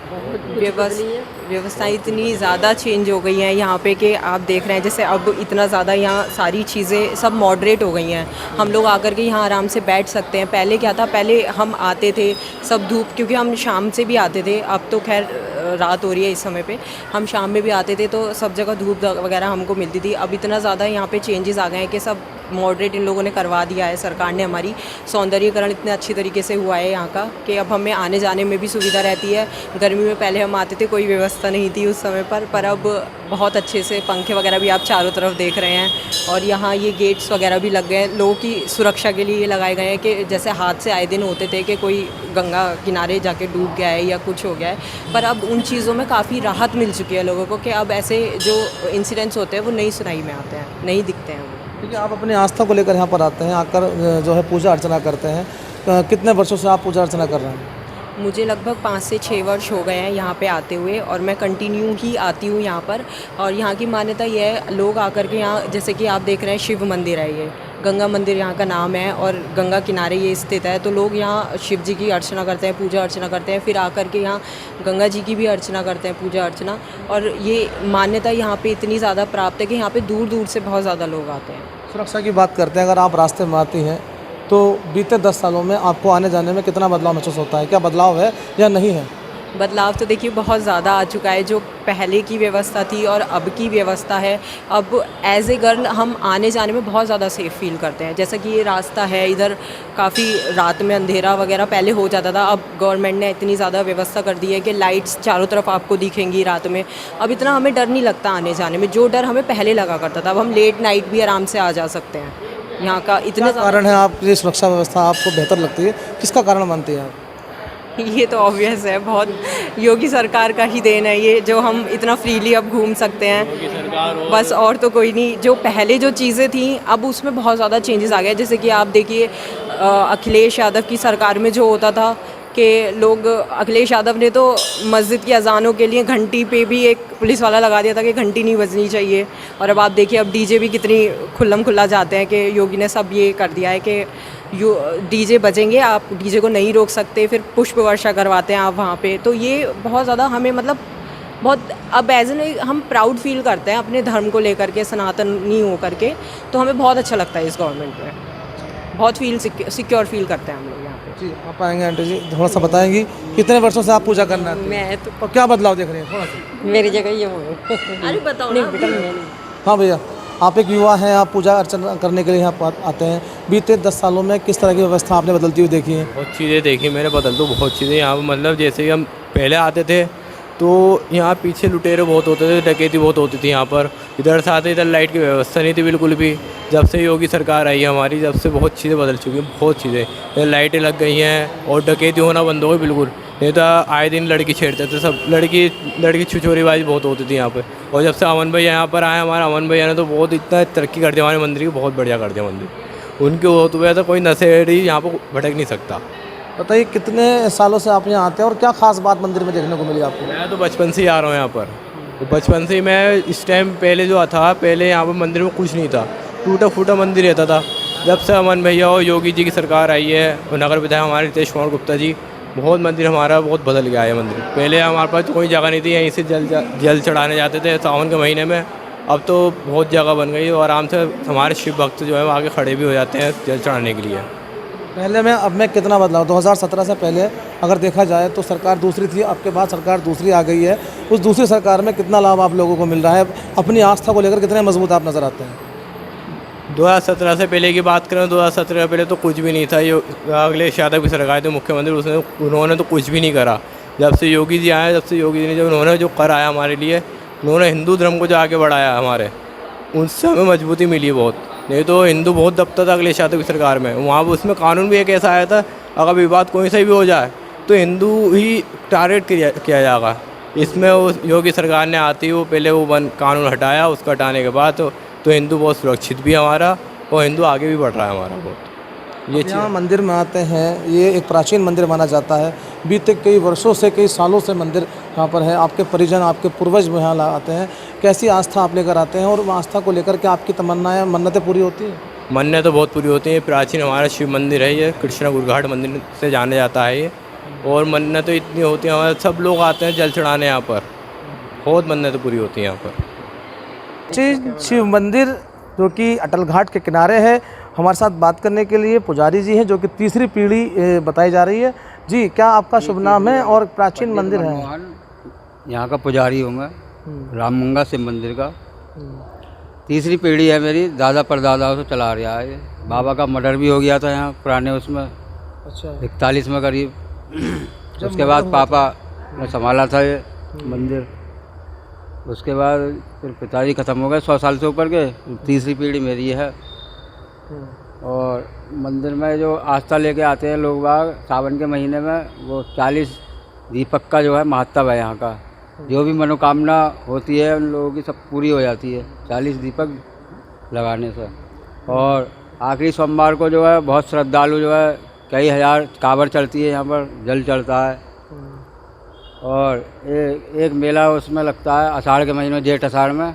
व्यवस्था इतनी ज़्यादा चेंज हो गई हैं यहाँ पे कि आप देख रहे हैं जैसे अब इतना ज़्यादा यहाँ सारी चीज़ें सब मॉडरेट हो गई हैं। हम लोग आकर के यहाँ आराम से बैठ सकते हैं। पहले क्या था, पहले हम आते थे सब धूप, क्योंकि हम शाम से भी आते थे। अब तो खैर रात हो रही है इस समय पे, हम शाम में भी आते थे तो सब जगह धूप वगैरह हमको मिलती थी। अब इतना ज़्यादा यहाँ पे चेंजेस आ गए हैं कि सब मॉडरेट इन लोगों ने करवा दिया है। सरकार ने हमारी सौंदर्यीकरण इतने अच्छी तरीके से हुआ है यहाँ का कि अब हमें आने जाने में भी सुविधा रहती है। गर्मी में पहले हम आते थे, कोई व्यवस्था नहीं थी उस समय पर अब बहुत अच्छे से पंखे वगैरह भी आप चारों तरफ देख रहे हैं। और यहाँ ये गेट्स वगैरह भी लग गए हैं लोगों की सुरक्षा के लिए, ये लगाए गए हैं कि जैसे हादसे आए दिन होते थे कि कोई गंगा किनारे जाके डूब गया है या कुछ हो गया है, पर अब उन चीज़ों में काफ़ी राहत मिल चुकी है लोगों को कि अब ऐसे जो इंसिडेंट्स होते हैं वो नहीं सुनाई में आते हैं, नहीं दिखते हैं। क्योंकि आप अपनी आस्था को लेकर यहाँ पर आते हैं, आकर जो है पूजा अर्चना करते हैं। कितने वर्षों से आप पूजा अर्चना कर रहे हैं? मुझे लगभग 5 से 6 वर्ष हो गए हैं यहाँ पे आते हुए, और मैं कंटिन्यू ही आती हूँ यहाँ पर। और यहाँ की मान्यता ये है, लोग आकर के यहाँ, जैसे कि आप देख रहे हैं शिव मंदिर है, ये गंगा मंदिर यहाँ का नाम है और गंगा किनारे ये स्थित है। तो लोग यहाँ शिव जी की अर्चना करते हैं, पूजा अर्चना करते हैं, फिर आकर के यहाँ गंगा जी की भी अर्चना करते हैं, पूजा अर्चना। और ये मान्यता यहाँ पे इतनी ज़्यादा प्राप्त है कि यहाँ पे दूर दूर से बहुत ज़्यादा लोग आते हैं। सुरक्षा की बात करते हैं, अगर आप रास्ते में आती हैं तो बीते 10 सालों में आपको आने जाने में कितना बदलाव महसूस होता है? क्या बदलाव है या नहीं है? बदलाव तो देखिए बहुत ज़्यादा आ चुका है। जो पहले की व्यवस्था थी और अब की व्यवस्था है, अब एज ए गर्ल हम आने जाने में बहुत ज़्यादा सेफ़ फील करते हैं। जैसा कि ये रास्ता है, इधर काफ़ी रात में अंधेरा वगैरह पहले हो जाता था, अब गवर्नमेंट ने इतनी ज़्यादा व्यवस्था कर दी है कि लाइट्स चारों तरफ आपको दिखेंगी रात में। अब इतना हमें डर नहीं लगता आने जाने में, जो डर हमें पहले लगा करता था। अब हम लेट नाइट भी आराम से आ जा सकते हैं। यहाँ का इतने कारण है आपकी सुरक्षा व्यवस्था आपको बेहतर लगती है, किसका कारण मानती है आप? ये तो ऑब्वियस है, बहुत योगी सरकार का ही देन है ये, जो हम इतना फ्रीली अब घूम सकते हैं बस, और तो कोई नहीं। जो पहले जो चीज़ें थी अब उसमें बहुत ज़्यादा चेंजेस आ गए। जैसे कि आप देखिए अखिलेश यादव की सरकार में जो होता था कि लोग, अखिलेश यादव ने तो मस्जिद की अजानों के लिए घंटी पे भी एक पुलिस वाला लगा दिया था कि घंटी नहीं बजनी चाहिए। और अब आप देखिए अब डीजे भी कितनी खुल्लम खुल्ला जाते हैं कि योगी ने सब ये कर दिया है कि डीजे बजेंगे, आप डीजे को नहीं रोक सकते, फिर पुष्प वर्षा करवाते हैं आप वहाँ पे। तो ये बहुत ज़्यादा हमें मतलब बहुत अब एज एन हम प्राउड फील करते हैं अपने धर्म को लेकर के, सनातनी हो करके। तो हमें बहुत अच्छा लगता है इस गवर्नमेंट में, बहुत सिक्योर फील करते हैं हम लोग यहाँ पे। जी आप आएंगे आंटी जी, थोड़ा सा बताएंगी कितने वर्षों से आप पूजा करना है? मैं तो और क्या बदलाव देख रहे हैं थोड़ा सा? मेरी जगह ये हो अरे बताओ नहीं बेटा, मैं नहीं। हाँ भैया, आप एक युवा हैं, आप पूजा अर्चना करने के लिए यहाँ आते हैं। बीते 10 सालों में किस तरह की व्यवस्था आपने बदलती हुई देखी है? बहुत चीज़ें देखी मैंने, बदल तो बहुत चीज़ें यहाँ पर। मतलब जैसे कि हम पहले आते थे तो यहाँ पीछे लुटेरे बहुत होते थे, डकैती बहुत होती थी यहाँ पर। इधर से आते, इधर लाइट की व्यवस्था नहीं थी बिल्कुल भी। जब से योगी सरकार आई है हमारी, जब से बहुत चीज़ें बदल चुकी हैं, बहुत चीज़ें। इधर लाइटें लग गई हैं और डकैती होना बंद हो गई बिल्कुल। नहीं तो आए दिन लड़की छेड़ते थे सब, लड़की छुछोरीबाजी बहुत होती थी यहाँ पर। और जब से अमन भैया यहाँ पर आए, हमारे अमन भैया ने तो बहुत इतना तरक्की कर दिया हमारे मंदिर की, बहुत बढ़िया कर दिया मंदिर। उनके होते हुए तो कोई नशेड़ी यहाँ पर भटक नहीं सकता। बताइए कितने सालों से आप यहाँ आते हैं और क्या खास बात मंदिर में देखने को मिली आपको? मैं तो बचपन से ही आ रहा हूँ यहाँ पर। तो बचपन से ही मैं इस टाइम पहले जो था, पहले यहाँ पर मंदिर में कुछ नहीं था, टूटा फूटा मंदिर रहता था। जब से अमन भैया और योगी जी की सरकार आई है और नगर विधायक हमारे रितेश कुमार गुप्ता जी, बहुत मंदिर हमारा बहुत बदल गया है मंदिर। पहले हमारे पास कोई जगह नहीं थी, यहीं से जल चढ़ाने जाते थे सावन के महीने में। अब तो बहुत जगह बन गई और आराम से हमारे शिव भक्त जो है वो आगे खड़े भी हो जाते हैं जल चढ़ाने के लिए। पहले में अब में कितना बदलाव? 2017 से पहले अगर देखा जाए तो सरकार दूसरी थी, आपके बाद सरकार दूसरी आ गई है। उस दूसरी सरकार में कितना लाभ आप लोगों को मिल रहा है? अपनी आस्था को लेकर कितने मजबूत आप नज़र आते हैं? 2017 से पहले की बात करें, 2017 पहले तो कुछ भी नहीं था। ये अखिलेश यादव की सरकार थे मुख्यमंत्री, उन्होंने तो कुछ भी नहीं करा। जब से योगी जी आए, जब से योगी जी ने उन्होंने जो कराया हमारे लिए, उन्होंने हिंदू धर्म को जो आगे बढ़ाया हमारे, उनसे हमें मजबूती मिली बहुत। नहीं तो हिंदू बहुत दबता था अखिलेश यादव की सरकार में। वहाँ पर उसमें कानून भी एक ऐसा आया था, अगर विवाद कोई सा भी हो जाए तो हिंदू ही टारगेट किया जाएगा। इसमें वो योगी सरकार ने आती वो पहले वो कानून हटाया, उसका हटाने के बाद तो हिंदू बहुत सुरक्षित भी है हमारा, और हिंदू आगे भी बढ़ रहा है हमारा बहुत। ये यहाँ मंदिर में आते हैं, ये एक प्राचीन मंदिर माना जाता है। बीते कई वर्षों से, कई सालों से मंदिर यहाँ पर है। आपके परिजन, आपके पूर्वज यहाँ आते हैं, कैसी आस्था आप लेकर आते हैं और आस्था को लेकर के आपकी तमन्नाएं, मन्नतें पूरी होती हैं? मन्नतें तो बहुत पूरी होती हैं। प्राचीन हमारा शिव मंदिर है, ये कृष्णा गुरघाट मंदिर से जाने जाता है ये। और मन्नतें तो इतनी होती हैं, हमारे सब लोग आते हैं जल चढ़ाने यहाँ पर, बहुत मन्नतें पूरी होती हैं यहाँ पर। शिव मंदिर जो कि अटल घाट के किनारे है, हमारे साथ बात करने के लिए पुजारी जी हैं जो कि तीसरी पीढ़ी बताई जा रही है। जी, क्या आपका शुभ नाम है और प्राचीन मंदिर है? यहाँ का पुजारी हूँ मैं, रामगंगा शिव मंदिर का। तीसरी पीढ़ी है मेरी, दादा परदादाओं से चला रहा है ये। बाबा का मर्डर भी हो गया था यहाँ पुराने उसमें, अच्छा, 41 में करीब। उसके बाद पापा ने संभाला था ये मंदिर। उसके बाद फिर पिताजी ख़त्म हो गए 100 साल से ऊपर के, तीसरी पीढ़ी मेरी है। और मंदिर में जो आस्था लेके आते हैं लोग बाग सावन के महीने में, वो 40 दीपक का जो है महत्व है यहाँ का। जो भी मनोकामना होती है उन लोगों की सब पूरी हो जाती है 40 दीपक लगाने से। और आखिरी सोमवार को जो है बहुत श्रद्धालु जो है कई हज़ार कांवड़ चढ़ती है यहाँ पर, जल चढ़ता है। और एक मेला उसमें लगता है आषाढ़ के महीने, जेठ आषाढ़ में।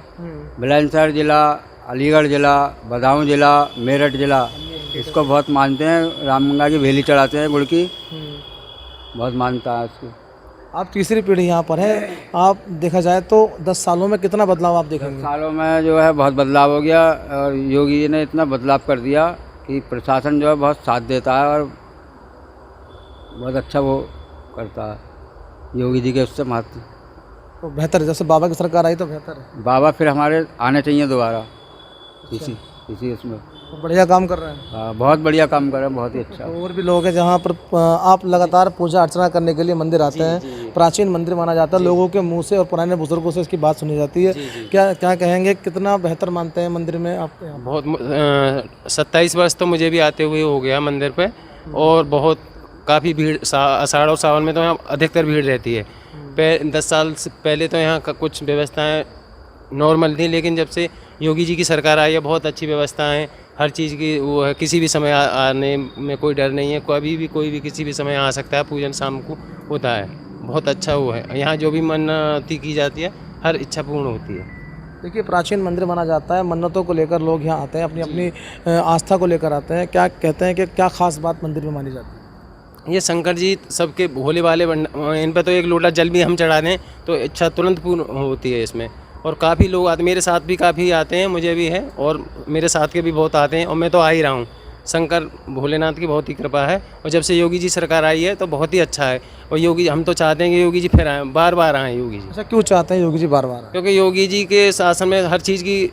बुलंदशहर ज़िला, अलीगढ़ ज़िला, बदायूं ज़िला, मेरठ ज़िला इसको बहुत मानते हैं। रामगंगा की वेली चढ़ाते हैं गुड़ की, बहुत मानता है इसको। आप तीसरी पीढ़ी यहाँ पर है, आप देखा जाए तो 10 सालों में कितना बदलाव आप देखेंगे? 10 सालों में जो है बहुत बदलाव हो गया। और योगी जी ने इतना बदलाव कर दिया कि प्रशासन जो है बहुत साथ देता है और बहुत अच्छा वो करता है योगी जी के उससे महत्व। तो बेहतर है, जैसे बाबा की सरकार आई तो बेहतर है। बाबा फिर हमारे आने चाहिए दोबारा इसी उसमें। तो बढ़िया काम कर रहे हैं। हाँ, बहुत बढ़िया काम कर रहे हैं, बहुत ही अच्छा। और भी लोग हैं जहाँ पर आप लगातार पूजा अर्चना करने के लिए मंदिर आते हैं। प्राचीन मंदिर माना जाता है, लोगों के मुंह से और पुराने बुजुर्गों से इसकी बात सुनी जाती है। क्या कहेंगे, कितना बेहतर मानते हैं मंदिर में आप? बहुत 27 वर्ष तो मुझे भी आते हुए हो गया मंदिर पे, और बहुत काफ़ी भीड़ आषाढ़ और सावन में तो यहाँ अधिकतर भीड़ रहती है। 10 साल से पहले तो यहाँ का कुछ व्यवस्थाएं नॉर्मल थी, लेकिन जब से योगी जी की सरकार आई है बहुत अच्छी व्यवस्था है, हर चीज़ की वो है। किसी भी समय आने में कोई डर नहीं है, कभी भी कोई भी किसी भी समय आ सकता है। पूजन शाम को होता है, बहुत अच्छा वो है। यहाँ जो भी मन्नती की जाती है हर इच्छा पूर्ण होती है। देखिए, प्राचीन मंदिर माना जाता है, मन्नतों को लेकर लोग यहाँ आते हैं, अपनी अपनी आस्था को लेकर आते हैं। क्या कहते हैं कि क्या खास बात मंदिर में मानी जाती है? ये शंकर जी सबके भोले वाले इन पर तो एक लोटा जल भी हम चढ़ा दें तो इच्छा तुरंत पूर्ण होती है इसमें। और काफ़ी लोग आते, मेरे साथ भी काफ़ी आते हैं, मुझे भी है और मेरे साथ के भी बहुत आते हैं, और मैं तो आ ही रहा हूँ। शंकर भोलेनाथ की बहुत ही कृपा है, और जब से योगी जी सरकार आई है तो बहुत ही अच्छा है। और योगी, हम तो चाहते हैं कि योगी जी फिर आएँ, बार बार आएँ योगी जी। अच्छा, क्यों चाहते हैं योगी जी बार बार? क्योंकि योगी जी के शासन में हर चीज़ की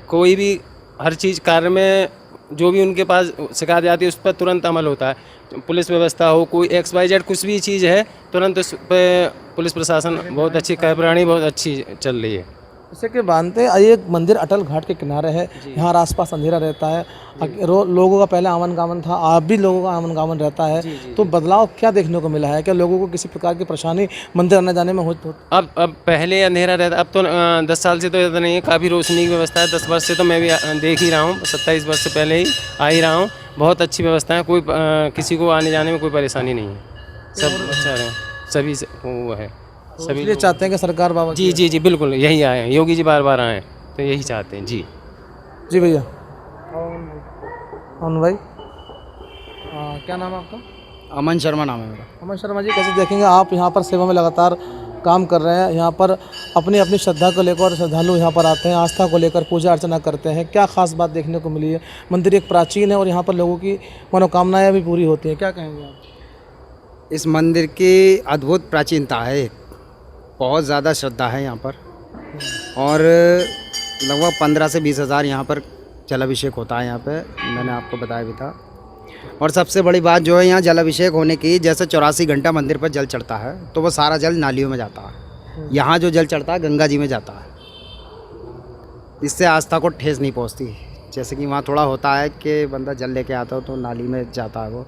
कोई भी हर चीज़ कार्य में जो भी उनके पास शिकायत आती है उस पर तुरंत अमल होता है। पुलिस व्यवस्था हो, कोई XYZ कुछ भी चीज़ है, तुरंत उस पर पुलिस प्रशासन बहुत अच्छी, कार्यप्रणाली बहुत अच्छी चल रही है। जैसे कि मानते हैं ये मंदिर अटल घाट के किनारे है, यहाँ आसपास अंधेरा रहता है, लोगों का पहले आवन गावन था, अब भी लोगों का आवन गावन रहता है। तो बदलाव क्या देखने को मिला है? क्या लोगों को किसी प्रकार की परेशानी मंदिर आने जाने में हो? अब पहले अंधेरा रहता, अब तो 10 साल से तो ऐसा नहीं है, काफ़ी रोशनी की व्यवस्था है। 10 वर्ष से तो मैं भी देख ही रहा हूँ, 27 वर्ष से पहले ही आ ही रहा हूँ। बहुत अच्छी व्यवस्था है, कोई किसी को आने जाने में कोई परेशानी नहीं है, सब अच्छा है, सभी से वो है। सभी इसलिए चाहते हैं कि सरकार बाबा जी बिल्कुल यही आए हैं, योगी जी बार बार आए हैं, तो यही चाहते हैं। जी भैया। अमन भाई, क्या नाम है आपका? अमन शर्मा नाम है मेरा। अमन शर्मा जी, कैसे देखेंगे आप यहाँ पर सेवा में लगातार काम कर रहे हैं, यहाँ पर अपनी अपनी श्रद्धा को लेकर श्रद्धालु यहाँ पर आते हैं, आस्था को लेकर पूजा अर्चना करते हैं। क्या खास बात देखने को मिली है? मंदिर एक प्राचीन है और यहाँ पर लोगों की मनोकामनाएं भी पूरी होती हैं, क्या कहेंगे आप? इस मंदिर की अद्भुत प्राचीनता है, बहुत ज़्यादा श्रद्धा है यहाँ पर, और लगभग 15 से 20 हज़ार यहाँ पर जलाभिषेक होता है। यहाँ पे मैंने आपको बताया भी था। और सबसे बड़ी बात जो है यहाँ जलाभिषेक होने की, जैसे 84 घंटा मंदिर पर जल चढ़ता है तो वो सारा जल नालियों में जाता है। यहाँ जो जल चढ़ता है गंगा जी में जाता है, इससे आस्था को ठेस नहीं पहुँचती। जैसे कि वहाँ थोड़ा होता है कि बंदा जल लेके आता हो तो नाली में जाता है वो।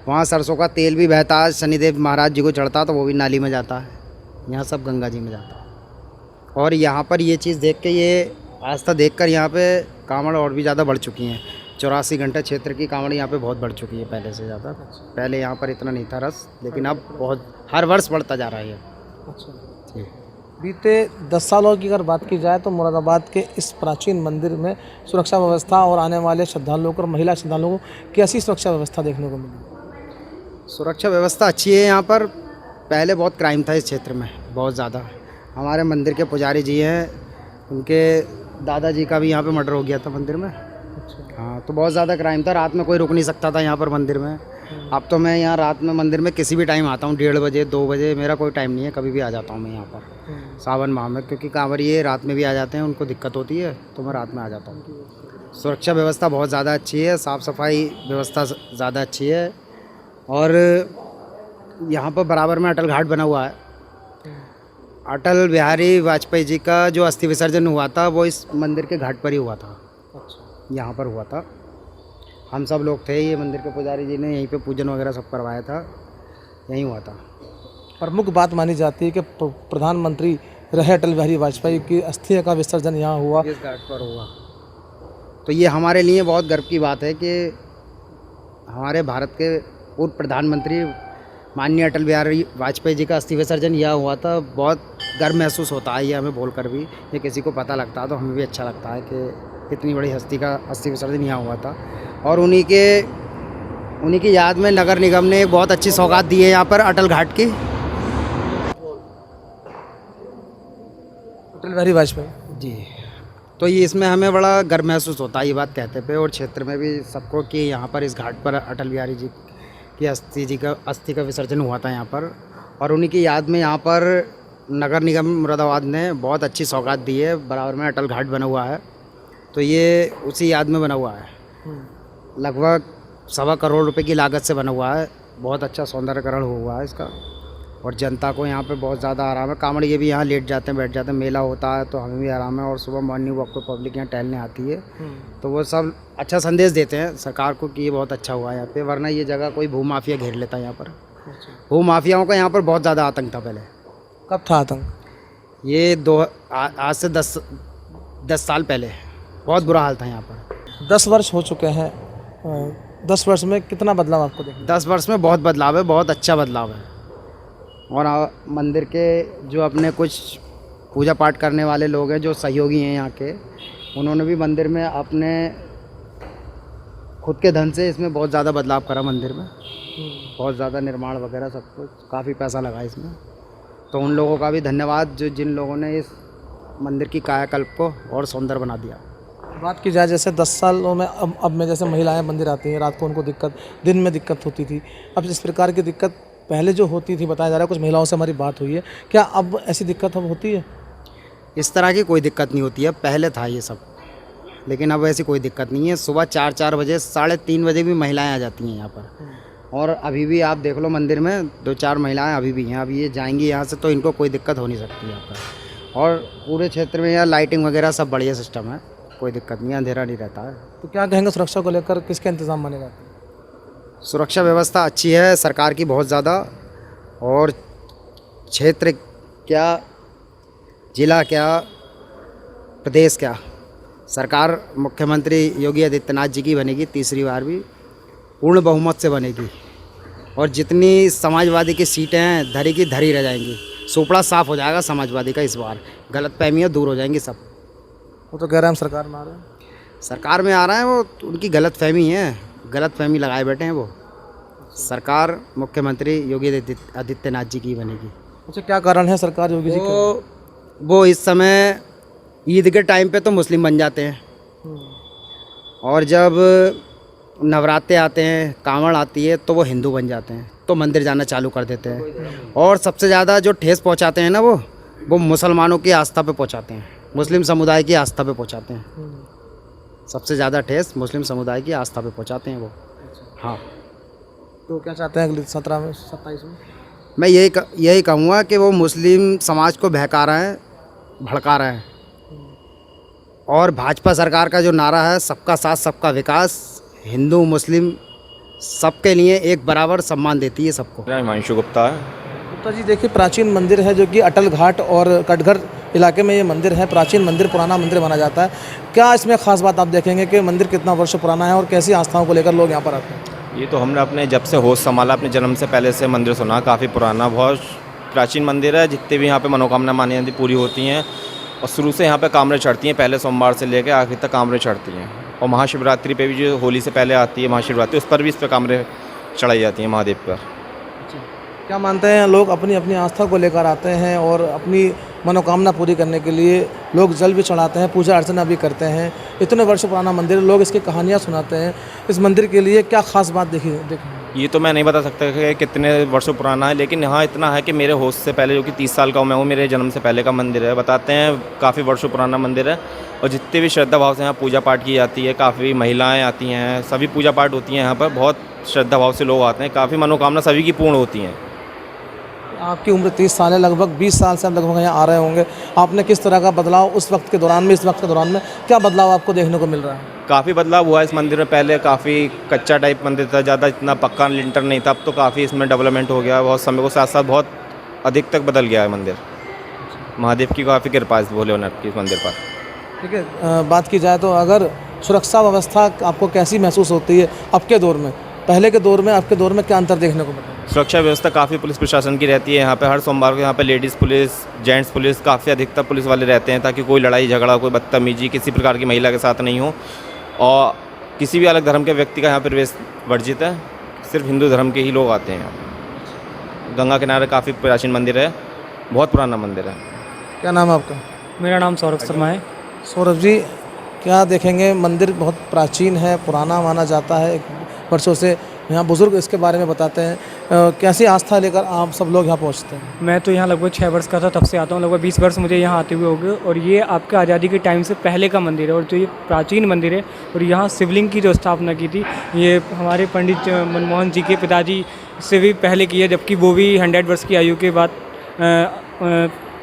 वहाँ सरसों का तेल भी बहता है, शनिदेव महाराज जी को चढ़ता तो वो भी नाली में जाता है। यहाँ सब गंगा जी में जाता है। और यहाँ पर ये चीज़ देख के, ये आस्था देखकर यहाँ पे कांवड़ और भी ज़्यादा बढ़ चुकी हैं। 84 घंटा क्षेत्र की कांवड़ यहाँ पे बहुत बढ़ चुकी है पहले से ज़्यादा। पहले यहाँ पर इतना नहीं था रस, लेकिन अब बहुत हर वर्ष बढ़ता जा रहा है। अच्छा जी। बीते 10 सालों की अगर बात की जाए तो मुरादाबाद के इस प्राचीन मंदिर में सुरक्षा व्यवस्था और आने वाले श्रद्धालुओं को और महिला श्रद्धालुओं को कैसी सुरक्षा व्यवस्था देखने को मिली? सुरक्षा व्यवस्था अच्छी है यहाँ पर। पहले बहुत क्राइम था इस क्षेत्र में, बहुत ज़्यादा। हमारे मंदिर के पुजारी जी हैं, उनके दादाजी का भी यहाँ पे मर्डर हो गया था मंदिर में। हाँ, तो बहुत ज़्यादा क्राइम था, रात में कोई रुक नहीं सकता था यहाँ पर मंदिर में। अब तो मैं यहाँ रात में मंदिर में किसी भी टाइम आता हूँ, 1:30 बजे 2 बजे, मेरा कोई टाइम नहीं है, कभी भी आ जाता हूँ मैं यहाँ पर सावन माह में, क्योंकि कांवरिये रात में भी आ जाते हैं, उनको दिक्कत होती है, तो मैं रात में आ जाता हूँ। सुरक्षा व्यवस्था बहुत ज़्यादा अच्छी है, साफ़ सफाई व्यवस्था ज़्यादा अच्छी है। और यहाँ पर बराबर में अटल घाट बना हुआ है। अटल बिहारी वाजपेयी जी का जो अस्थि विसर्जन हुआ था वो इस मंदिर के घाट पर ही हुआ था। यहाँ पर हुआ था, हम सब लोग थे, ये मंदिर के पुजारी जी ने यहीं पे पूजन वगैरह सब करवाया था, यहीं हुआ था। प्रमुख बात मानी जाती है कि प्रधानमंत्री रहे अटल बिहारी वाजपेयी की अस्थि का विसर्जन यहाँ हुआ, इस घाट पर हुआ। तो ये हमारे लिए बहुत गर्व की बात है कि हमारे भारत के पूर्व प्रधानमंत्री माननीय अटल बिहारी वाजपेयी जी का अस्थि विसर्जन यहाँ हुआ था। बहुत गर्व महसूस होता है ये हमें बोलकर भी, ये किसी को पता लगता है तो हमें भी अच्छा लगता है कि इतनी बड़ी हस्ती का अस्थि विसर्जन यहाँ हुआ था। और उन्हीं की याद में नगर निगम ने एक बहुत अच्छी सौगात दी है यहाँ पर अटल घाट की। अटल बिहारी वाजपेयी जी, तो ये इसमें हमें बड़ा गर्व महसूस होता है ये बात कहते पे, और क्षेत्र में भी सबको कि यहाँ पर इस घाट पर अटल बिहारी जी की अस्थि का विसर्जन हुआ था यहाँ पर। और उन्हीं की याद में यहाँ पर नगर निगम मुरादाबाद ने बहुत अच्छी सौगात दी है। बराबर में अटल घाट बना हुआ है, तो ये उसी याद में बना हुआ है। लगभग 1.25 करोड़ रुपए की लागत से बना हुआ है। बहुत अच्छा सौंदर्यकरण हुआ है इसका, और जनता को यहाँ पे बहुत ज़्यादा आराम है। कांवड़िये भी यहाँ लेट जाते हैं, बैठ जाते हैं, मेला होता है तो हमें भी आराम है। और सुबह मॉर्निंग वॉक पे पब्लिक यहाँ टहलने आती है, तो वो सब अच्छा संदेश देते हैं सरकार को कि ये बहुत अच्छा हुआ है यहाँ पे। वरना ये जगह कोई भूमाफिया घेर लेता है यहाँ पर। भूमाफियाओं का यहाँ पर बहुत ज़्यादा आतंक था पहले। कब था आतंक? ये आज से 10 साल पहले बहुत बुरा हाल था यहाँ पर। 10 वर्ष हो चुके हैं। 10 वर्ष में कितना बदलाव आपको देखा? 10 वर्ष में बहुत बदलाव है, बहुत अच्छा बदलाव है। और मंदिर के जो अपने कुछ पूजा पाठ करने वाले लोग हैं, जो सहयोगी हैं यहाँ के, उन्होंने भी मंदिर में अपने खुद के धन से इसमें बहुत ज़्यादा बदलाव करा। मंदिर में बहुत ज़्यादा निर्माण वगैरह सब कुछ, काफ़ी पैसा लगा इसमें। तो उन लोगों का भी धन्यवाद जो जिन लोगों ने इस मंदिर की कायाकल्प को और सुंदर बना दिया। बात की जाए जैसे 10 सालों में अब में जैसे महिलाएं मंदिर आती हैं, रात को उनको दिक्कत, दिन में दिक्कत होती थी, अब इस प्रकार की दिक्कत पहले जो होती थी, बताया जा रहा है, कुछ महिलाओं से हमारी बात हुई है, क्या अब ऐसी दिक्कत अब होती है? इस तरह की कोई दिक्कत नहीं होती है। पहले था ये सब, लेकिन अब ऐसी कोई दिक्कत नहीं है। सुबह 4 बजे 3:30 बजे भी महिलाएं आ जाती हैं यहाँ पर। और अभी भी आप देख लो मंदिर में 2-4 महिलाएं अभी भी हैं। अब ये जाएंगी यहाँ से तो इनको कोई दिक्कत हो नहीं सकती यहाँ पर। और पूरे क्षेत्र में यहाँ लाइटिंग वगैरह सब बढ़िया सिस्टम है, कोई दिक्कत नहीं, अंधेरा नहीं रहता है। तो क्या कहेंगे सुरक्षा को लेकर, किसके इंतजाम माने जाते हैं? सुरक्षा व्यवस्था अच्छी है सरकार की बहुत ज़्यादा। और क्षेत्र क्या, जिला क्या, प्रदेश क्या, सरकार मुख्यमंत्री योगी आदित्यनाथ जी की बनेगी, तीसरी बार भी पूर्ण बहुमत से बनेगी। और जितनी समाजवादी की सीटें हैं धरी की धरी रह जाएंगी। सुपड़ा साफ हो जाएगा समाजवादी का इस बार, गलतफहमियाँ दूर हो जाएंगी सब। वो तो कह रहे हैं हम सरकार में आ रहे हैं। सरकार में आ रहा है वो, उनकी गलतफहमी है, गलतफहमी लगाए बैठे हैं वो। सरकार मुख्यमंत्री योगी आदित्यनाथ जी की बनेगी। अच्छा, क्या कारण है सरकार योगी जी का? वो इस समय ईद के टाइम पे तो मुस्लिम बन जाते हैं, और जब नवरात्रे आते हैं, कांवड़ आती है, तो वो हिंदू बन जाते हैं, तो मंदिर जाना चालू कर देते हैं। और सबसे ज़्यादा जो ठेस पहुंचाते हैं ना, वो मुसलमानों की आस्था पे पहुंचाते हैं, मुस्लिम समुदाय की आस्था पे पहुंचाते हैं। सबसे ज़्यादा ठेस मुस्लिम समुदाय की आस्था पे पहुंचाते हैं वो। हाँ, तो क्या चाहते हैं अगले 17 में 27 में? मैं यही कहूँगा कि वो मुस्लिम समाज को बहका रहे हैं, भड़का रहे हैं। और भाजपा सरकार का जो नारा है, सबका साथ सबका विकास, हिंदू मुस्लिम सबके लिए एक बराबर सम्मान देती है सबको। हिमांशु गुप्ता है। गुप्ता जी, देखिए प्राचीन मंदिर है जो कि अटल घाट और कटघर इलाके में ये मंदिर है। प्राचीन मंदिर, पुराना मंदिर माना जाता है। क्या इसमें ख़ास बात आप देखेंगे कि मंदिर कितना वर्ष पुराना है और कैसी आस्थाओं को लेकर लोग यहाँ पर आते हैं? ये तो हमने अपने जब से होश संभाला, अपने जन्म से पहले से मंदिर सुना। काफ़ी पुराना, बहुत प्राचीन मंदिर है। जितने भी यहाँ पे मनोकामना मानी जाती पूरी होती हैं। और शुरू से यहाँ पे कामरे चढ़ती हैं, पहले सोमवार से लेकर आखिर तक कामरे चढ़ती हैं। और महाशिवरात्रि पे भी, जो होली से पहले आती है महाशिवरात्रि, उस पर भी इस पर कामरे चढ़ाई जाती हैं महादेव पर। क्या मानते हैं लोग अपनी अपनी आस्था को लेकर आते हैं और अपनी मनोकामना पूरी करने के लिए लोग जल भी चढ़ाते हैं, पूजा अर्चना भी करते हैं। इतने वर्ष पुराना मंदिर, लोग इसकी कहानियाँ सुनाते हैं। इस मंदिर के लिए क्या खास बात देखी? ये तो मैं नहीं बता सकता कि कितने वर्षों पुराना है, लेकिन यहाँ इतना है कि मेरे होश से पहले, जो कि 30 साल का हूँ मैं, वो मेरे जन्म से पहले का मंदिर है। बताते हैं काफ़ी वर्षों पुराना मंदिर है और जितने भी श्रद्धा भाव से यहाँ पूजा पाठ की जाती है, काफ़ी महिलाएं आती हैं, सभी पूजा पाठ होती हैं यहाँ पर। बहुत श्रद्धा भाव से लोग आते हैं, काफ़ी मनोकामना सभी की पूर्ण होती हैं। आपकी उम्र 30 साल है, लगभग 20 साल से आप लगभग यहाँ आ रहे होंगे। आपने किस तरह का बदलाव उस वक्त के दौरान में, इस वक्त के दौरान में क्या बदलाव आपको देखने को मिल रहा है? काफ़ी बदलाव हुआ है इस मंदिर में। पहले काफ़ी कच्चा टाइप मंदिर था, ज़्यादा इतना पक्का लिंटर नहीं था। अब तो काफ़ी इसमें डेवलपमेंट हो गया, बहुत समय के साथ साथ बहुत अधिक तक बदल गया है मंदिर। महादेव की काफ़ी कृपा है इस भोलेनाथ की इस मंदिर पर। ठीक है, बात की जाए तो अगर सुरक्षा व्यवस्था आपको कैसी महसूस होती है अब के दौर में, पहले के दौर में, अब के दौर में क्या अंतर देखने को मिलता है? सुरक्षा व्यवस्था काफ़ी पुलिस प्रशासन की रहती है यहाँ पे। हर सोमवार को यहाँ पे लेडीज़ पुलिस, जेंट्स पुलिस, काफ़ी अधिकतर पुलिस वाले रहते हैं, ताकि कोई लड़ाई झगड़ा, कोई बदतमीजी किसी प्रकार की महिला के साथ नहीं हो। और किसी भी अलग धर्म के व्यक्ति का यहाँ पर प्रवेश वर्जित है, सिर्फ हिंदू धर्म के ही लोग आते हैं यहाँ। गंगा किनारे काफ़ी प्राचीन मंदिर है, बहुत पुराना मंदिर है। क्या नाम है आपका? मेरा नाम सौरभ शर्मा है। सौरभ जी, क्या देखेंगे? मंदिर बहुत प्राचीन है, पुराना माना जाता है वर्षों से। यहाँ बुज़ुर्ग इसके बारे में बताते हैं। कैसी आस्था लेकर आप सब लोग यहाँ पहुँचते हैं? मैं तो यहाँ लगभग 6 वर्ष का था, तब से आता हूँ। लगभग 20 वर्ष मुझे यहाँ आते हुए हो गए और ये आपके आज़ादी के टाइम से पहले का मंदिर है और जो ये प्राचीन मंदिर है। और यहाँ शिवलिंग की जो स्थापना की थी, ये हमारे पंडित मनमोहन जी के पिताजी से भी पहले की है, जबकि वो भी 100 वर्ष की आयु के बाद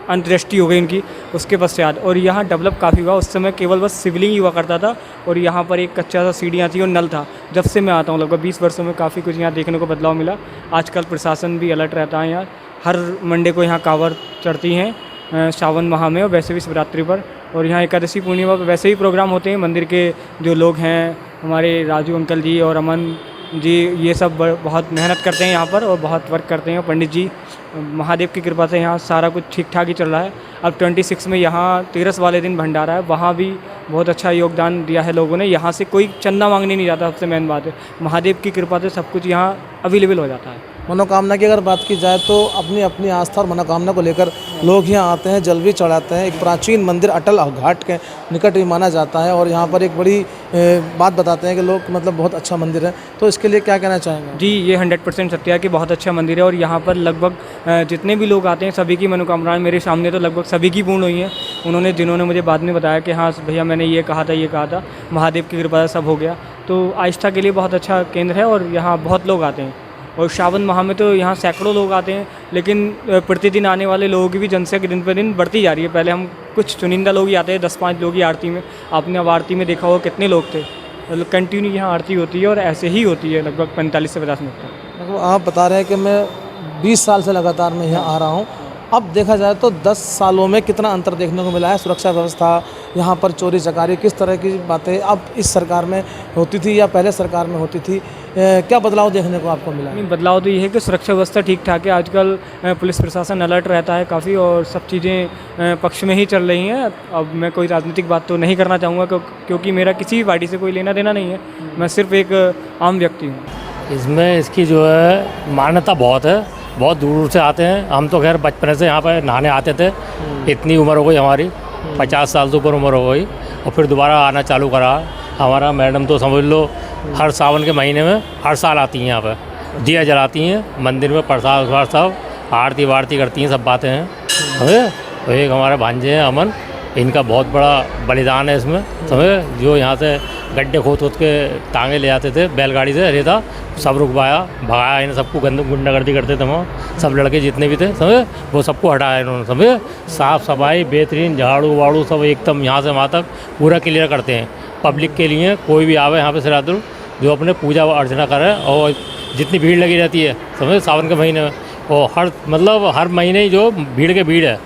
अंत्येष्टि हो गई उनकी, उसके पश्चात। और यहाँ डेवलप काफ़ी हुआ। उस समय केवल बस शिवलिंग ही हुआ करता था और यहाँ पर एक कच्चा सा सीढ़ियाँ थी और नल था। जब से मैं आता हूँ लगभग 20 वर्षों में काफ़ी कुछ यहाँ देखने को बदलाव मिला। आजकल प्रशासन भी अलर्ट रहता है यहाँ। हर मंडे को यहाँ कांवड़ चढ़ती हैं सावन माह में और वैसे भी शिवरात्रि पर। और यहाँ एकादशी पूर्णिमा पर वैसे ही प्रोग्राम होते हैं। मंदिर के जो लोग हैं, हमारे राजू अंकल जी और अमन जी, ये सब बहुत मेहनत करते हैं यहाँ पर और बहुत वर्क करते हैं। पंडित जी, महादेव की कृपा से यहाँ सारा कुछ ठीक ठाक ही चल रहा है। अब 26 में यहाँ 13 वाले दिन भंडारा है, वहाँ भी बहुत अच्छा योगदान दिया है लोगों ने। यहाँ से कोई चंदा मांगने नहीं जाता, सबसे मेन बात है। महादेव की कृपा से सब कुछ यहाँ अवेलेबल हो जाता है। मनोकामना की अगर बात की जाए तो अपनी अपनी आस्था और मनोकामना को लेकर लोग यहाँ आते हैं, जल भी चढ़ाते हैं। एक प्राचीन मंदिर अटल घाट के निकट भी माना जाता है और यहाँ पर एक बड़ी बात बताते हैं कि लोग, मतलब बहुत अच्छा मंदिर है। तो इसके लिए क्या कहना चाहेंगे? जी, ये 100% सत्य है कि बहुत अच्छा मंदिर है और यहाँ पर लगभग जितने भी लोग आते हैं सभी की मनोकामनाएं मेरे सामने तो लगभग सभी की पूर्ण हुई हैं। जिन्होंने मुझे बाद में बताया कि हाँ भैया, मैंने ये कहा था, महादेव की कृपा से सब हो गया। तो आस्था के लिए बहुत अच्छा केंद्र है और यहाँ बहुत लोग आते हैं। और सावन माह में तो यहाँ सैकड़ों लोग आते हैं, लेकिन प्रतिदिन आने वाले लोगों की भी जनसंख्या दिन पर दिन बढ़ती जा रही है। पहले हम कुछ चुनिंदा लोग ही आते हैं, 10-5 लोग ही आरती में। आपने अब आरती में देखा होगा कितने लोग थे। मतलब कंटिन्यू यहाँ आरती होती है और ऐसे ही होती है लगभग 45 से 50 मिनट तक। मतलब आप बता रहे हैं कि मैं 20 साल से लगातार मैं यहाँ आ रहा हूँ। अब देखा जाए तो 10 सालों में कितना अंतर देखने को मिला है। सुरक्षा व्यवस्था, यहाँ पर चोरी चकारी, किस तरह की बातें अब इस सरकार में होती थी या पहले सरकार में होती थी? क्या बदलाव देखने को आपको मिला? नहीं, बदलाव तो ये है कि सुरक्षा व्यवस्था ठीक ठाक है। आजकल पुलिस प्रशासन अलर्ट रहता है काफ़ी और सब चीज़ें पक्ष में ही चल रही हैं। अब मैं कोई राजनीतिक बात तो नहीं करना चाहूँगा क्योंकि मेरा किसी भी पार्टी से कोई लेना देना नहीं है। मैं सिर्फ एक आम व्यक्ति हूँ। इसमें इसकी जो है मान्यता बहुत है, बहुत दूर दूर से आते हैं। हम तो खैर बचपन से यहाँ पर नहाने आते थे। इतनी उम्र हो गई हमारी, 50 साल से ऊपर उम्र हो गई और फिर दोबारा आना चालू करा। हमारा मैडम तो समझ लो हर सावन के महीने में हर साल आती हैं यहाँ पर, दिया जलाती हैं मंदिर में, प्रसाद सब आरती वारती करती हैं, सब बातें हैं। समझे? तो एक हमारे भांजे हैं अमन, इनका बहुत बड़ा बलिदान है इसमें। समझे? जो यहाँ से गड्ढे खोद के टांगे ले आते थे बैलगाड़ी से, रेता सब रुकवाया, भगाया इन्हें सबको। गुंडागर्दी करते थे वहाँ सब लड़के जितने भी थे, समझे? वो सबको हटाया इन्होंने। समझे? साफ़ सफाई बेहतरीन, झाड़ू वाड़ू सब एकदम यहाँ से वहाँ तक पूरा क्लियर करते हैं पब्लिक के लिए। कोई भी आवे यहाँ पे श्रद्धालु जो अपने पूजा अर्चना करे, और जितनी भीड़ लगी रहती है समझे सावन के महीने में, और हर महीने ही जो भीड़ के भीड़ है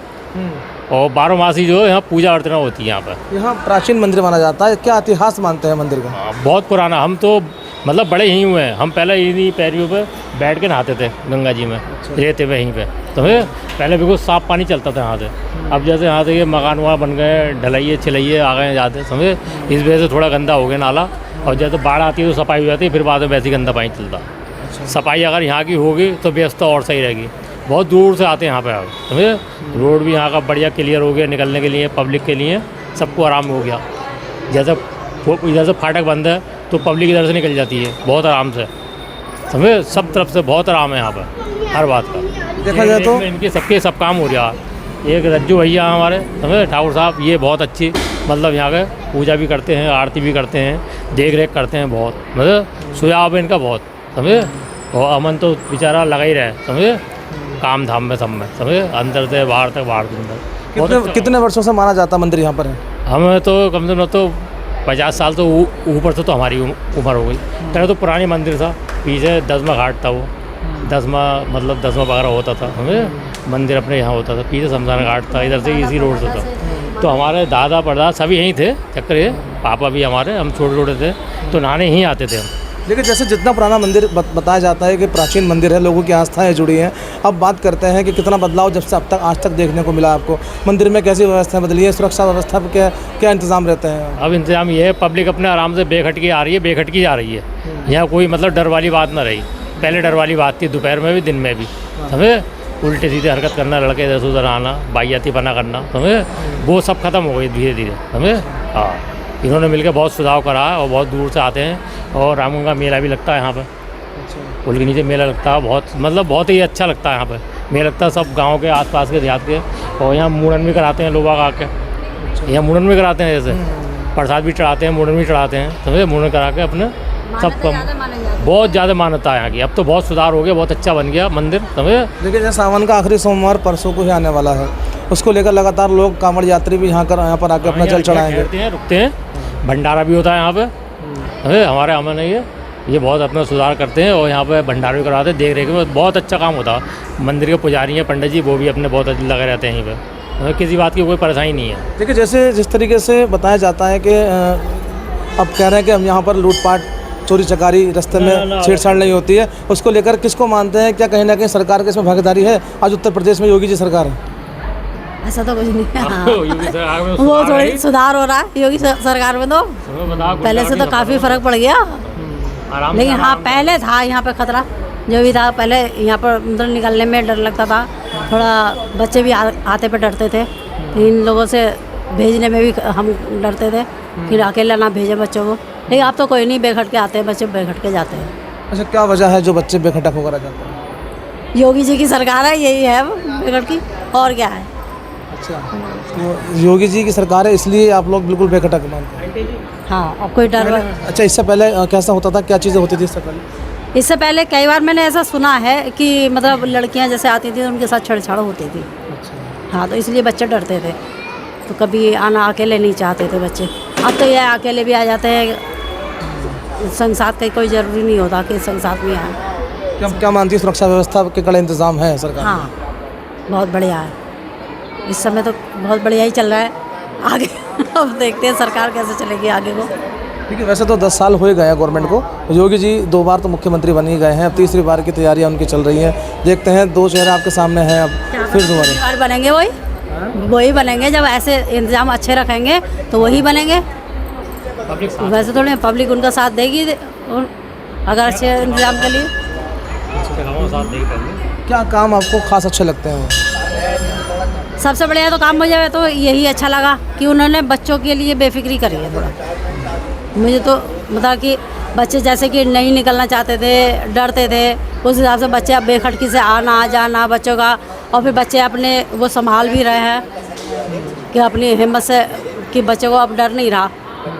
और 12 मास ही जो यहाँ पूजा अर्चना होती है। यहाँ पर यहाँ प्राचीन मंदिर माना जाता है। क्या इतिहास मानते हैं मंदिर का? बहुत पुराना। हम तो मतलब बड़े ही हुए हैं। हम पहले इन्हीं पैरियों पे बैठ के नहाते थे गंगा जी में, रहते हुए यहीं पे। तो पहले बिल्कुल साफ़ पानी चलता था यहाँ से। अब जैसे यहाँ से ये मकान वहाँ बन गए, ढलैये छिलैये आ गए जाते, समझे? इस वजह से थोड़ा गंदा हो गया नाला। और जैसे बाढ़ आती है तो सफाई हो जाती है, फिर बाद में वैसे ही गंदा पानी चलता। सफाई अगर यहाँ की होगी तो व्यवस्था और सही रहेगी। बहुत दूर से आते हैं यहाँ पे अब, समझे। रोड भी यहाँ का बढ़िया क्लियर हो गया, निकलने के लिए पब्लिक के लिए सबको आराम हो गया। जैसे इधर से फाटक बंद है तो पब्लिक इधर से निकल जाती है बहुत आराम से, समझे। सब तरफ से बहुत आराम है यहाँ पर हर बात का। देखा जाए तो इनके सबके सब काम हो रहा। एक रज्जू भैया हमारे, समझे, ठाकुर साहब, ये बहुत अच्छी मतलब यहाँ के पूजा भी करते हैं, आरती भी करते हैं, देख रेख करते हैं बहुत, मतलब सुझाव है इनका बहुत, समझे। और अमन तो बेचारा लगा ही रहे, समझे, काम धाम में सब में, समझे, अंदर से बाहर तक, बाहर से अंदर। कितने वर्षों से माना जाता मंदिर यहाँ पर है? हमें तो कम से कम तो 50 साल तो ऊपर से तो हमारी उम्र हो गई। पहले तो पुरानी मंदिर था, पीछे 10वां घाट था, वो 10वां मतलब 10वां वगैरह होता था, हमें मंदिर अपने यहाँ होता था, पीछे शमशान घाट था, इधर से इसी रोड से था। तो हमारे दादा परदादा सभी यहीं थे, चक्कर ये पापा भी हमारे, हम छोटे छोटे थे तो नहाने यहीं आते थे हम। देखिए जैसे जितना पुराना मंदिर बताया जाता है कि प्राचीन मंदिर है, लोगों की आस्थाएं जुड़ी हैं। अब बात करते हैं कि कितना बदलाव जब से अब तक आज तक देखने को मिला आपको। मंदिर में कैसी व्यवस्था बदली है, सुरक्षा व्यवस्था पर क्या इंतजाम रहते हैं? अब इंतजाम ये है, पब्लिक अपने आराम से बेखटकी आ रही है, बेखटकी जा रही है। यहाँ कोई मतलब डर वाली बात ना रही। पहले डर वाली बात थी, दोपहर में भी दिन में भी, समझे, उल्टे सीधे हरकत करना, लड़के इधर से उधर आना, बाइयाती पना करना, समझे, वो सब खत्म हो गई धीरे धीरे, समझे। हाँ, इन्होंने मिलकर बहुत सुधार करा है और बहुत दूर से आते हैं। और रामगंगा मेला भी लगता है यहाँ पर, पुल के नीचे मेला लगता है, बहुत मतलब बहुत ही अच्छा लगता है यहाँ पर मेला लगता है। सब गाँव के आसपास के देहात के, और यहाँ मुंडन भी कराते हैं लोग आके, यहाँ मुंडन भी कराते हैं, जैसे प्रसाद भी चढ़ाते हैं, मुंडन भी चढ़ाते हैं, समझे, मुंडन करा के अपने सब बहुत ज़्यादा मान्यता है यहाँ की। अब तो बहुत सुधार हो गया, बहुत अच्छा बन गया मंदिर, समझे। देखिए जैसे सावन का आखिरी सोमवार परसों को ही आने वाला है, उसको लेकर लगातार लोग कांवड़ यात्री भी यहाँ पर आकर अपना जल चढ़ाएंगे, रुकते हैं, भंडारा भी होता है यहाँ पे, समझे, हमारे अमन है ये बहुत अपना सुधार करते हैं। और यहाँ पे भंडारा भी करवाते हैं, देख रेख में बहुत अच्छा काम होता है। मंदिर के पुजारी हैं पंडित जी, वो भी अपने बहुत लगे रहते हैं यहीं पर, किसी बात की कोई परेशानी नहीं है। देखिए जैसे जिस तरीके से बताया जाता है कि अब कह रहे हैं कि हम यहाँ पर लूटपाट, चोरी चकारी, रास्ते में छेड़छाड़ नहीं होती है, उसको लेकर किसको मानते हैं? क्या कहीं ना कहीं सरकार की इसमें भागीदारी है? आज उत्तर प्रदेश में योगी जी सरकार है, ऐसा तो कुछ नहीं है। हाँ। वो थोड़ी सुधार हो रहा है योगी सरकार में, तो पहले से तो काफ़ी फर्क पड़ गया। लेकिन हाँ, पहले था यहाँ पे खतरा जो भी था, पहले यहाँ पर मतलब निकलने में डर लगता था, थोड़ा बच्चे भी आते पे डरते थे, इन लोगों से भेजने में भी हम डरते थे कि अकेला ना भेजें बच्चों को। लेकिन अब तो कोई नहीं, बेखट के आते हैं बच्चे, बेखट के जाते हैं। अच्छा, क्या वजह है जो बच्चे बेखटक होकर आ जाते हैं? योगी जी की सरकार है, यही है बेखट की, और क्या है। अच्छा, तो योगी जी की सरकार है इसलिए आप लोग बिल्कुल बेखटक मानते हैं? हाँ, अब कोई डर। अच्छा, इससे पहले कैसा होता था, क्या चीज़ें होती थी इससे पहले? इससे पहले कई बार मैंने ऐसा सुना है कि मतलब लड़कियां जैसे आती थी तो उनके साथ छेड़छाड़ होती थी। हाँ, तो इसलिए बच्चे डरते थे, तो कभी आना अकेले नहीं चाहते थे बच्चे। अब तो यह अकेले भी आ जाते हैं, संग साथ का कोई ज़रूरी नहीं होता कि संग साथ में आए। क्या मानती है, सुरक्षा व्यवस्था के कड़े इंतजाम है सरकार? हाँ, बहुत बढ़िया है, इस समय तो बहुत बढ़िया ही चल रहा है। आगे अब देखते हैं सरकार कैसे चलेगी आगे को। देखिए वैसे तो 10 साल हो ही गए हैं गवर्नमेंट को, योगी जी 2 बार तो मुख्यमंत्री बन ही गए हैं, अब तीसरी बार की तैयारियां उनकी चल रही हैं। देखते हैं, 2 चेहरे आपके सामने हैं, अब फिर दोबारा बनेंगे वही बनेंगे। जब ऐसे इंतजाम अच्छे रखेंगे तो वही बनेंगे। वैसे थोड़े पब्लिक उनका साथ देगी अगर अच्छे इंतजाम के लिए। क्या काम आपको खास अच्छे लगते हैं? सबसे बढ़िया तो काम मुझे तो यही अच्छा लगा कि उन्होंने बच्चों के लिए बेफिक्री करी है थोड़ा। मुझे तो मतलब कि बच्चे जैसे कि नहीं निकलना चाहते थे, डरते थे, उस हिसाब से बच्चे अब बेखटकी से आना जाना बच्चों का, और फिर बच्चे अपने वो संभाल भी रहे हैं कि अपनी हिम्मत से, कि बच्चों को अब डर नहीं रहा।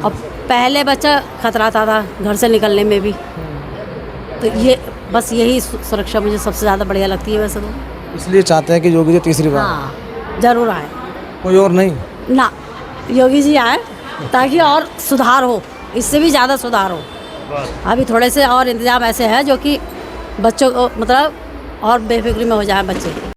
अब पहले बच्चा खतराता था घर से निकलने में भी, तो ये बस यही सुरक्षा मुझे सबसे ज़्यादा बढ़िया लगती है वैसे तो। इसलिए चाहते हैं कि योगी जी तीसरी बार? हाँ, ज़रूर आए, कोई और नहीं ना, योगी जी आए ताकि और सुधार हो, इससे भी ज़्यादा सुधार हो। अभी थोड़े से और इंतजाम ऐसे हैं जो कि बच्चों को मतलब और बेफिक्री में हो जाए बच्चे।